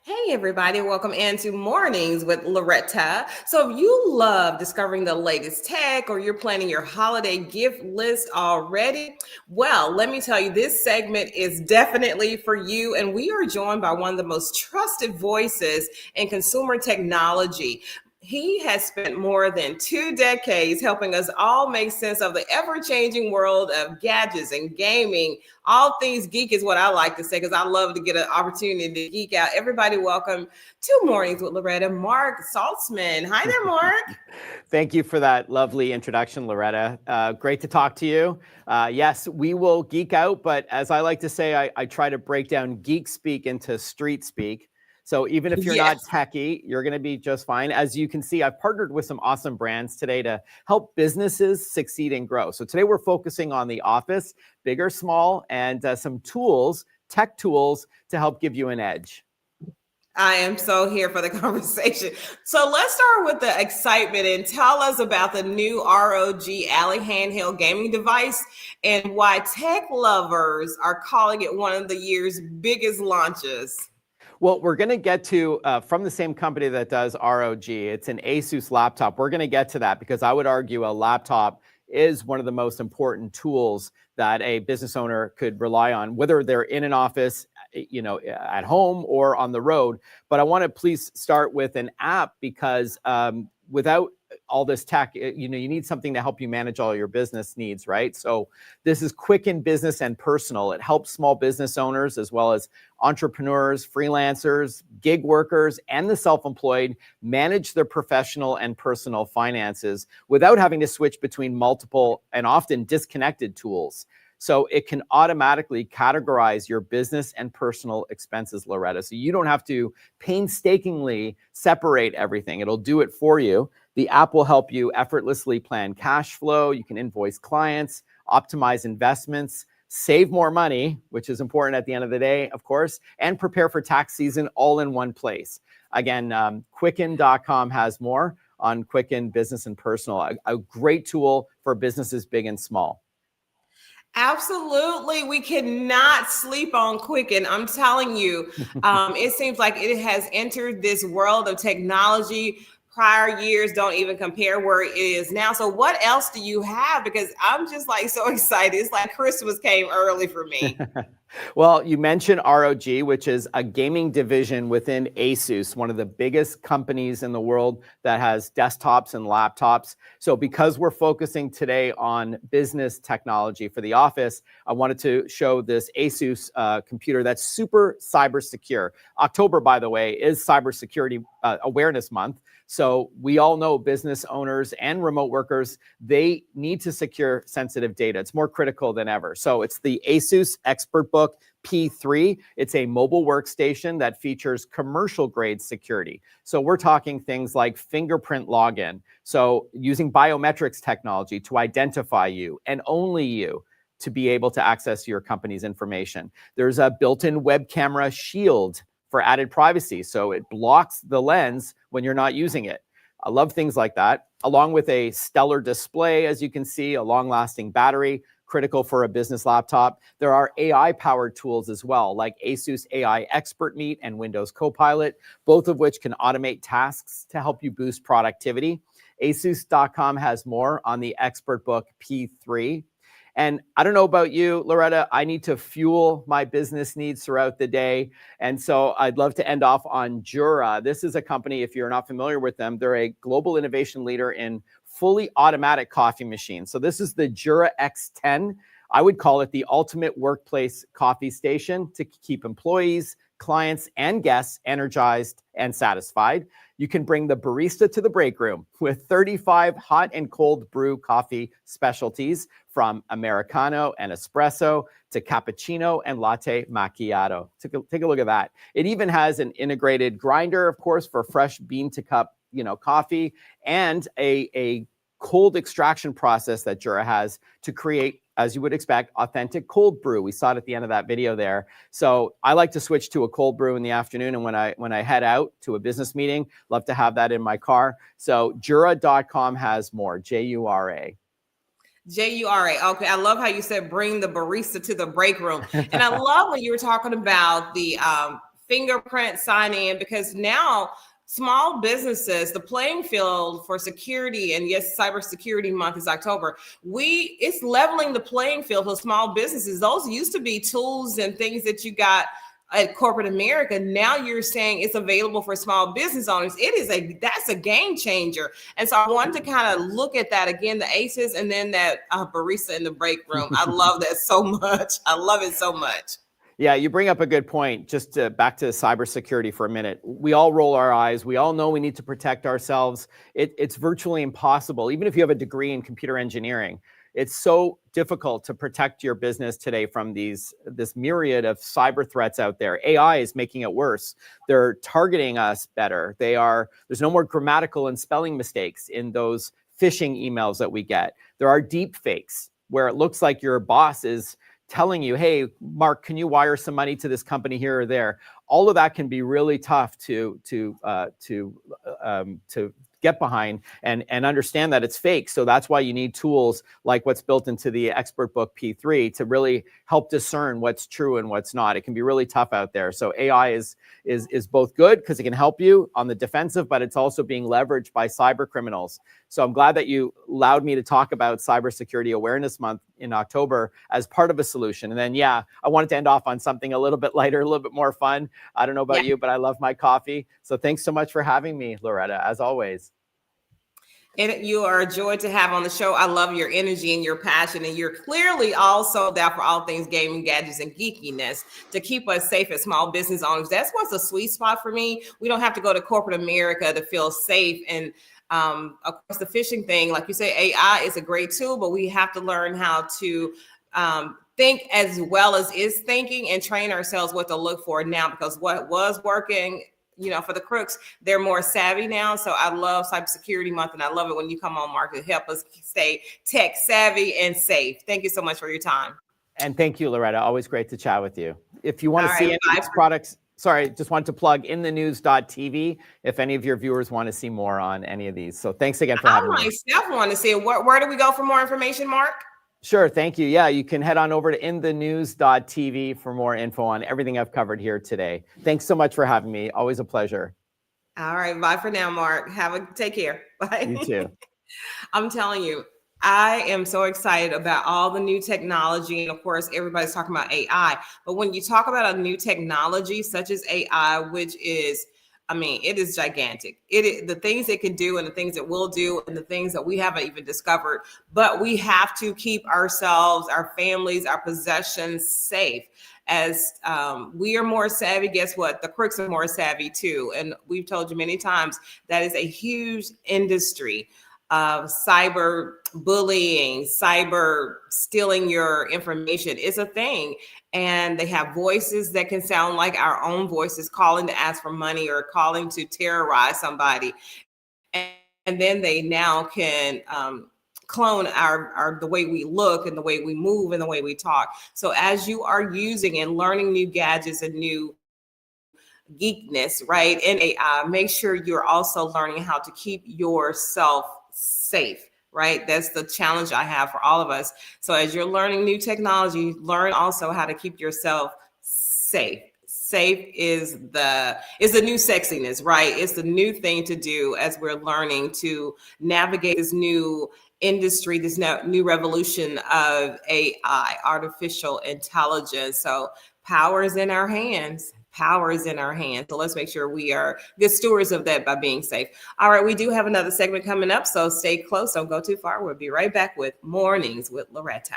Hey, everybody, welcome into Mornings with Loretta. So, if you love discovering the latest tech or you're planning your holiday gift list already, well, let me tell you, this segment is definitely for you. And we are joined by one of the most trusted voices in consumer technology. He has spent more than 2 decades helping us all make sense of the ever changing world of gadgets and gaming. All things geek is what I like to say because I love to get an opportunity to geek out. Everybody, welcome to Mornings with Loretta. Marc Saltzman. Hi there, Marc. Thank you for that lovely introduction, Loretta. Great to talk to you. Yes, we will geek out, but as I like to say, I try to break down geek speak into street speak. So even if you're not techie, you're going to be just fine. As you can see, I've partnered with some awesome brands today to help businesses succeed and grow. So today we're focusing on the office, big or small, and some tools, tech tools to help give you an edge. I am so here for the conversation. So let's start with the excitement and tell us about the new ROG Ally handheld gaming device and why tech lovers are calling it one of the year's biggest launches. Well, we're going to get to, from the same company that does ROG, it's an Asus laptop. We're going to get to that because I would argue a laptop is one of the most important tools that a business owner could rely on, whether they're in an office, at home or on the road. But I want to please start with an app because without all this tech, you need something to help you manage all your business needs, right? So this is Quicken Business and Personal. It helps small business owners as well as entrepreneurs, freelancers, gig workers, and the self-employed manage their professional and personal finances without having to switch between multiple and often disconnected tools. So it can automatically categorize your business and personal expenses, Loretta. So you don't have to painstakingly separate everything. It'll do it for you. The app will help you effortlessly plan cash flow. You can invoice clients, optimize investments, save more money, which is important at the end of the day, of course, and prepare for tax season all in one place. Again, Quicken.com has more on Quicken Business and Personal, a great tool for businesses big and small. Absolutely. We cannot sleep on Quicken. I'm telling you, it seems like it has entered this world of technology. Prior years don't even compare where it is now. So what else do you have? Because I'm just like so excited. It's like Christmas came early for me. Well, you mentioned ROG, which is a gaming division within Asus, one of the biggest companies in the world that has desktops and laptops. So because we're focusing today on business technology for the office, I wanted to show this Asus computer that's super cyber secure. October, by the way, is Cybersecurity Awareness Month. So we all know business owners and remote workers, they need to secure sensitive data. It's more critical than ever. So it's the Asus ExpertBook P3. It's a mobile workstation that features commercial grade security. So we're talking things like fingerprint login. So using biometrics technology to identify you and only you to be able to access your company's information. There's a built-in web camera shield for added privacy. So it blocks the lens when you're not using it. I love things like that, along with a stellar display, as you can see, a long-lasting battery, critical for a business laptop. There are AI-powered tools as well, like Asus AI Expert Meet and Windows Copilot, both of which can automate tasks to help you boost productivity. Asus.com has more on the ExpertBook P3. And I don't know about you, Loretta, I need to fuel my business needs throughout the day. And so I'd love to end off on Jura. This is a company, if you're not familiar with them, they're a global innovation leader in fully automatic coffee machines. So this is the Jura X10. I would call it the ultimate workplace coffee station to keep employees, clients, and guests energized and satisfied. You can bring the barista to the break room with 35 hot and cold brew coffee specialties from Americano and espresso to cappuccino and latte macchiato. Take a look at that. It even has an integrated grinder, of course, for fresh bean to cup, coffee, and a cold extraction process that Jura has to create, as you would expect, authentic cold brew. We saw it at the end of that video there. So I like to switch to a cold brew in the afternoon. And when I head out to a business meeting, love to have that in my car. So Jura.com has more, Jura. Jura. Okay. I love how you said bring the barista to the break room. And I love when you were talking about the fingerprint sign in, because now small businesses, the playing field for security, and yes, cybersecurity month is October. It's leveling the playing field for small businesses. Those used to be tools and things that you got at corporate America. Now you're saying it's available for small business owners. That's a game changer. And so I wanted to kind of look at that again, the ACEs, and then that barista in the break room. I love that so much. I love it so much. Yeah, you bring up a good point. Just back to cybersecurity for a minute. We all roll our eyes. We all know we need to protect ourselves. It's virtually impossible. Even if you have a degree in computer engineering, it's so difficult to protect your business today from this myriad of cyber threats out there. AI is making it worse. They're targeting us better. There's no more grammatical and spelling mistakes in those phishing emails that we get. There are deep fakes where it looks like your boss is telling you, hey, Mark, can you wire some money to this company here or there? All of that can be really tough to get behind and understand that it's fake. So that's why you need tools like what's built into the Expert Book P3 to really help discern what's true and what's not. It can be really tough out there. So AI is both good because it can help you on the defensive, but it's also being leveraged by cyber criminals. So I'm glad that you allowed me to talk about Cybersecurity Awareness Month in October as part of a solution. And then, I wanted to end off on something a little bit lighter, a little bit more fun. I don't know about you, but I love my coffee. So thanks so much for having me, Loretta, as always. And you are a joy to have on the show. I love your energy and your passion, and you're clearly also there for all things gaming, gadgets, and geekiness to keep us safe as small business owners. That's what's a sweet spot for me. We don't have to go to corporate America to feel safe. And of course, the phishing thing, like you say, AI is a great tool, but we have to learn how to think as well as is thinking and train ourselves what to look for now, because what was working, for the crooks, they're more savvy now. So I love Cybersecurity Month, and I love it when you come on, Mark, to help us stay tech savvy and safe. Thank you so much for your time. And thank you, Loretta. Always great to chat with you. If you want to see any of these products, just want to plug inthenews.tv if any of your viewers want to see more on any of these. So thanks again for having me. I myself want to see it. Where do we go for more information, Mark? Sure. Thank you. Yeah, you can head on over to inthenews.tv for more info on everything I've covered here today. Thanks so much for having me. Always a pleasure. All right. Bye for now, Mark. Take care. Bye. You too. I'm telling you, I am so excited about all the new technology. And of course, everybody's talking about AI. But when you talk about a new technology such as AI, which is, it is gigantic. The things it can do and the things it will do and the things that we haven't even discovered, but we have to keep ourselves, our families, our possessions safe. As we are more savvy, guess what? The crooks are more savvy too. And we've told you many times that is a huge industry of cyber bullying, cyber stealing your information is a thing. And they have voices that can sound like our own voices, calling to ask for money or calling to terrorize somebody. And then they now can clone the way we look and the way we move and the way we talk. So as you are using and learning new gadgets and new geekness, right, in AI, make sure you're also learning how to keep yourself safe. Right. That's the challenge I have for all of us. So as you're learning new technology, learn also how to keep yourself safe. Safe is the new sexiness, right? It's the new thing to do as we're learning to navigate this new industry, this new revolution of AI, artificial intelligence. So power is in our hands. Power is in our hands. So let's make sure we are good stewards of that by being safe. All right, we do have another segment coming up, so stay close. Don't go too far. We'll be right back with Mornings with Loretta.